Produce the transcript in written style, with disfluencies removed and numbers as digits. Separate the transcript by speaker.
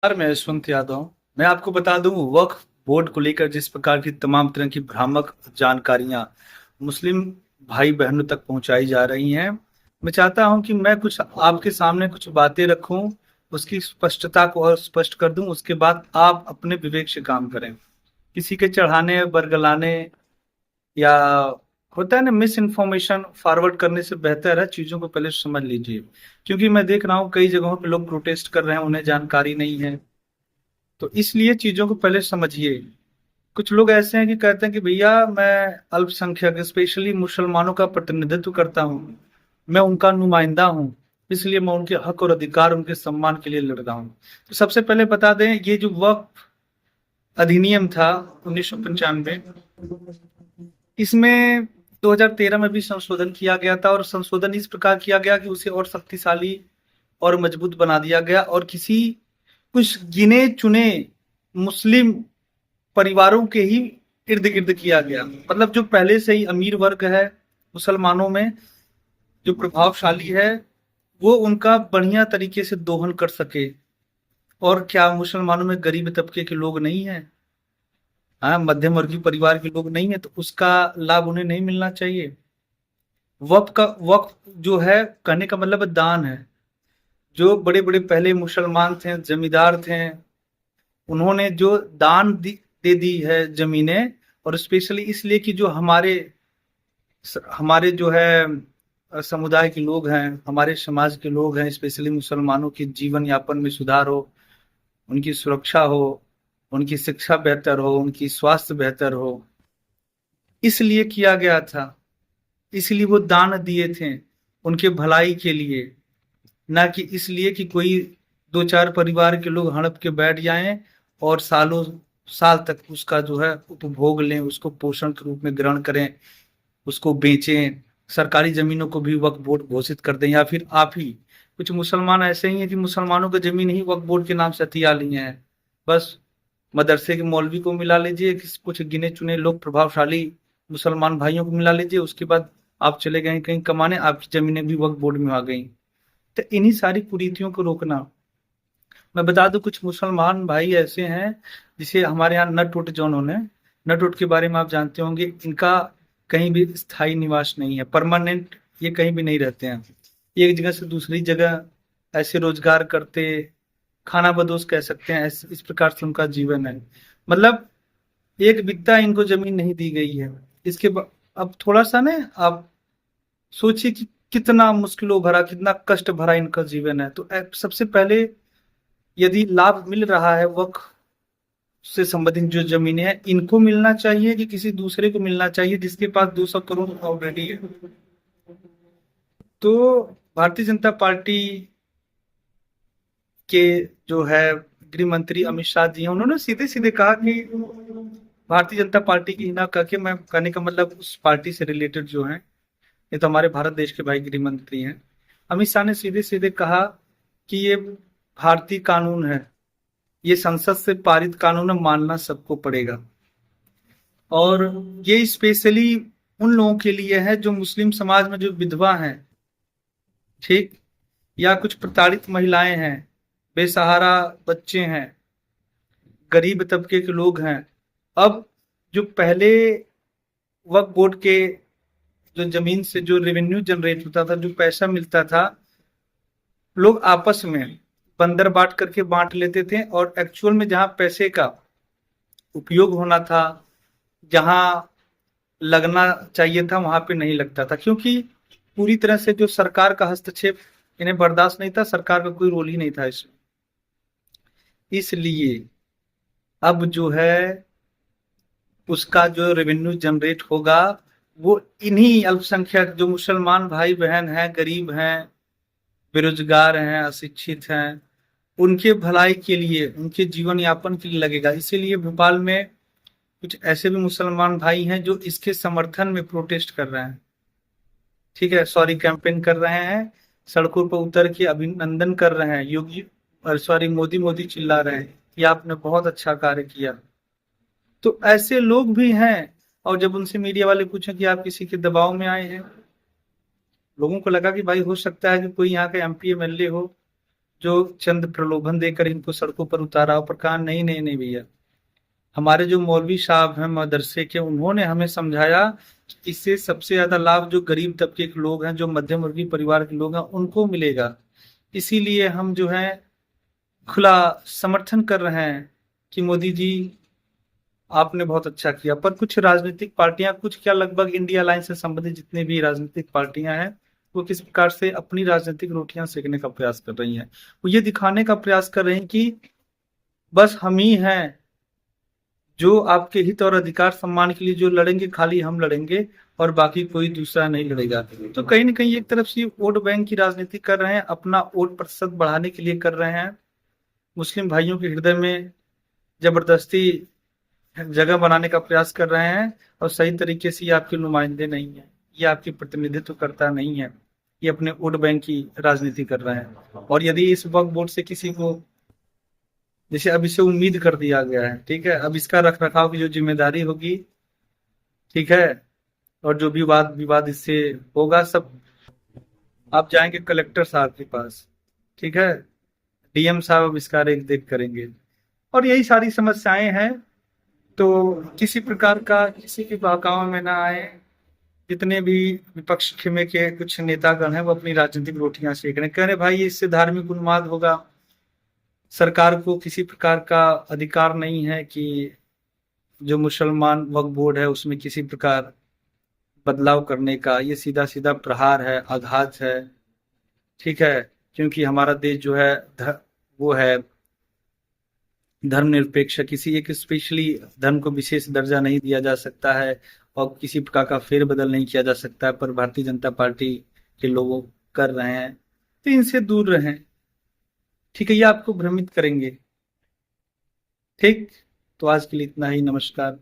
Speaker 1: यार मैं यशवंत यादव। मैं आपको बता दूं, वक्फ बोर्ड को लेकर जिस प्रकार की तमाम तरह की भ्रामक जानकारियां मुस्लिम भाई बहनों तक पहुंचाई जा रही हैं। मैं चाहता हूं कि मैं कुछ आपके सामने कुछ बातें रखूं, उसकी स्पष्टता को और स्पष्ट कर दूं। उसके बाद आप अपने विवेक से काम करें। किसी के चढ़ाने बरगलाने या होता है ना, मिस इन्फॉर्मेशन फॉरवर्ड करने से बेहतर है चीजों को पहले समझ लीजिए। क्योंकि मैं देख रहा हूँ कई जगहों पे लोग प्रोटेस्ट कर रहे हैं, उन्हें जानकारी नहीं है। तो इसलिए चीजों को पहले समझिए। कुछ लोग ऐसे हैं कि कहते हैं कि भैया मैं अल्पसंख्यक स्पेशली मुसलमानों का प्रतिनिधित्व करता हूँ, मैं उनका नुमाइंदा हूँ, इसलिए मैं उनके हक और अधिकार उनके सम्मान के लिए लड़ रहा हूँ। तो सबसे पहले बता दें, ये जो वक्फ अधिनियम था 1995, इसमें 2013 में भी संशोधन किया गया था, और संशोधन इस प्रकार किया गया कि उसे और शक्तिशाली और मजबूत बना दिया गया, और किसी कुछ गिने चुने मुस्लिम परिवारों के ही इर्द गिर्द किया गया। मतलब जो पहले से ही अमीर वर्ग है मुसलमानों में, जो प्रभावशाली है, वो उनका बढ़िया तरीके से दोहन कर सके। और क्या मुसलमानों में गरीब तबके के लोग नहीं है? हाँ, मध्यम वर्गीय परिवार के लोग नहीं है, तो उसका लाभ उन्हें नहीं मिलना चाहिए? वक्फ जो है, कहने का मतलब दान है। जो बड़े बड़े पहले मुसलमान थे, जमींदार थे, उन्होंने जो दे दी है जमीनें, और स्पेशली इसलिए कि जो हमारे जो है समुदाय के लोग हैं, हमारे समाज के लोग हैं, स्पेशली मुसलमानों के जीवन यापन में सुधार हो, उनकी सुरक्षा हो, उनकी शिक्षा बेहतर हो, उनकी स्वास्थ्य बेहतर हो, इसलिए किया गया था। इसलिए वो दान दिए थे, उनके भलाई के लिए। ना कि इसलिए कि कोई दो चार परिवार के लोग हड़प के बैठ जाएं और सालों साल तक उसका जो है उपभोग लें, उसको पोषण के रूप में ग्रहण करें, उसको बेचें, सरकारी जमीनों को भी वक्फ बोर्ड घोषित कर दें। या फिर आप ही कुछ मुसलमान ऐसे ही हैं कि मुसलमानों की जमीन ही वक्फ बोर्ड के नाम से हथिया ली हैं। बस मदरसे के मौलवी को मिला लीजिए, कुछ गिने चुने लोग प्रभावशाली मुसलमान भाइयों को मिला लीजिए, उसके बाद आप चले गए कहीं कमाने, आपकी जमीनें भी वक्फ बोर्ड में आ गई। तो इन्हीं सारी कुरीतियों को रोकना। मैं बता दूं, कुछ मुसलमान भाई ऐसे हैं जिसे हमारे यहाँ नट उट जो उन्होंने, नट उट के बारे में आप जानते होंगे, इनका कहीं भी स्थायी निवास नहीं है, परमानेंट ये कहीं भी नहीं रहते हैं। एक जगह से दूसरी जगह ऐसे रोजगार करते, खाना बदोश कह सकते हैं, इस प्रकार से उनका जीवन है। मतलब एक बित्ता इनको जमीन नहीं दी गई है। अब थोड़ा सा ना आप सोचिए कि कितना मुश्किलों भरा, कितना कष्ट भरा इनका जीवन है। तो सबसे पहले, यदि लाभ मिल रहा है वक्फ से संबंधित जो जमीनें हैं, इनको मिलना चाहिए कि किसी दूसरे को मिलना चाहिए जिसके पास 200 करोड़ ऑलरेडी है? तो भारतीय जनता पार्टी के जो है गृह मंत्री अमित शाह जी हैं, उन्होंने सीधे सीधे कहा कि भारतीय जनता पार्टी की ना कह के, मैं कहने का मतलब उस पार्टी से रिलेटेड जो है, ये तो हमारे भारत देश के भाई गृह मंत्री हैं, अमित शाह ने सीधे सीधे कहा कि ये भारतीय कानून है, ये संसद से पारित कानून है, मानना सबको पड़ेगा। और ये स्पेशली उन लोगों के लिए है जो मुस्लिम समाज में जो विधवा हैं, ठीक, या कुछ प्रताड़ित महिलाएं हैं, बेसहारा बच्चे हैं, गरीब तबके के लोग हैं। अब जो पहले वक्फ बोर्ड के जो जमीन से जो रेवेन्यू जनरेट होता था, जो पैसा मिलता था, लोग आपस में बंदर बांट करके बांट लेते थे, और एक्चुअल में जहां पैसे का उपयोग होना था, जहां लगना चाहिए था, वहां पे नहीं लगता था। क्योंकि पूरी तरह से जो सरकार का हस्तक्षेप इन्हें बर्दाश्त नहीं था, सरकार का कोई रोल ही नहीं था इसमें। इसलिए अब जो है उसका जो रेवेन्यू जनरेट होगा, वो इन्हीं अल्पसंख्यक जो मुसलमान भाई बहन हैं, गरीब हैं, बेरोजगार हैं, अशिक्षित हैं, उनके भलाई के लिए, उनके जीवन यापन के लिए लगेगा। इसीलिए भोपाल में कुछ ऐसे भी मुसलमान भाई हैं जो इसके समर्थन में प्रोटेस्ट कर रहे हैं, ठीक है, सॉरी, कैंपेन कर रहे हैं, सड़कों पर उतर के अभिनंदन कर रहे हैं, योगी और सॉरी मोदी मोदी चिल्ला रहे हैं कि आपने बहुत अच्छा कार्य किया। तो ऐसे लोग भी हैं। और जब उनसे मीडिया वाले पूछे कि आप किसी के दबाव में आए हैं, लोगों को लगा कि भाई हो सकता है कि कोई यहाँ का एमपी एमएलए हो जो चंद प्रलोभन देकर इनको सड़कों पर उतारा और कहा नहीं नहीं नहीं भैया, हमारे जो मौलवी साहब हैं मदरसे के, उन्होंने हमें समझाया कि इससे सबसे ज्यादा लाभ जो गरीब तबके के लोग हैं, जो मध्यम वर्गीय परिवार के लोग हैं, उनको मिलेगा। इसीलिए हम जो है खुला समर्थन कर रहे हैं कि मोदी जी आपने बहुत अच्छा किया। पर कुछ राजनीतिक पार्टियां, कुछ क्या लगभग इंडिया अलायंस से संबंधित जितने भी राजनीतिक पार्टियां हैं, वो किस प्रकार से अपनी राजनीतिक रोटियां सेकने का प्रयास कर रही हैं। वो ये दिखाने का प्रयास कर रहे हैं कि बस हम ही हैं जो आपके हित और अधिकार सम्मान के लिए जो लड़ेंगे, खाली हम लड़ेंगे और बाकी कोई दूसरा नहीं लड़ेगा। तो कहीं ना कहीं एक तरफ से वोट बैंक की राजनीति कर रहे हैं, अपना वोट प्रतिशत बढ़ाने के लिए कर रहे हैं, मुस्लिम भाइयों के हृदय में जबरदस्ती जगह बनाने का प्रयास कर रहे हैं। और सही तरीके से ये आपके नुमाइंदे नहीं है, ये आपकी प्रतिनिधित्व करता नहीं है, ये अपने वोट बैंक की राजनीति कर रहे हैं। और यदि इस वक्त बोर्ड से किसी को, जैसे अब इसे उम्मीद कर दिया गया है, ठीक है, अब इसका रख रखाव की जो जिम्मेदारी होगी, ठीक है, और जो भी वाद विवाद इससे होगा, सब आप जाएंगे कलेक्टर साहब के पास, ठीक है, डीएम साहब अब इसका रेख देख करेंगे। और यही सारी समस्याएं हैं। तो किसी प्रकार का किसी के बहकावे में ना आए। जितने भी विपक्ष खेमे के कुछ नेतागण हैं, वो अपनी राजनीतिक रोटियां सेक रहे हैं, कह रहे भाई इससे धार्मिक उन्माद होगा, सरकार को किसी प्रकार का अधिकार नहीं है कि जो मुसलमान वक्फ बोर्ड है उसमें किसी प्रकार बदलाव करने का। ये सीधा सीधा प्रहार है, आघात है, ठीक है, क्योंकि हमारा देश जो है वो है धर्मनिरपेक्ष। किसी एक स्पेशली धर्म को विशेष दर्जा नहीं दिया जा सकता है और किसी प्रकार का फेरबदल नहीं किया जा सकता है, पर भारतीय जनता पार्टी के लोग कर रहे हैं। तो इनसे दूर रहें, ठीक है, ये आपको भ्रमित करेंगे। ठीक, तो आज के लिए इतना ही। नमस्कार।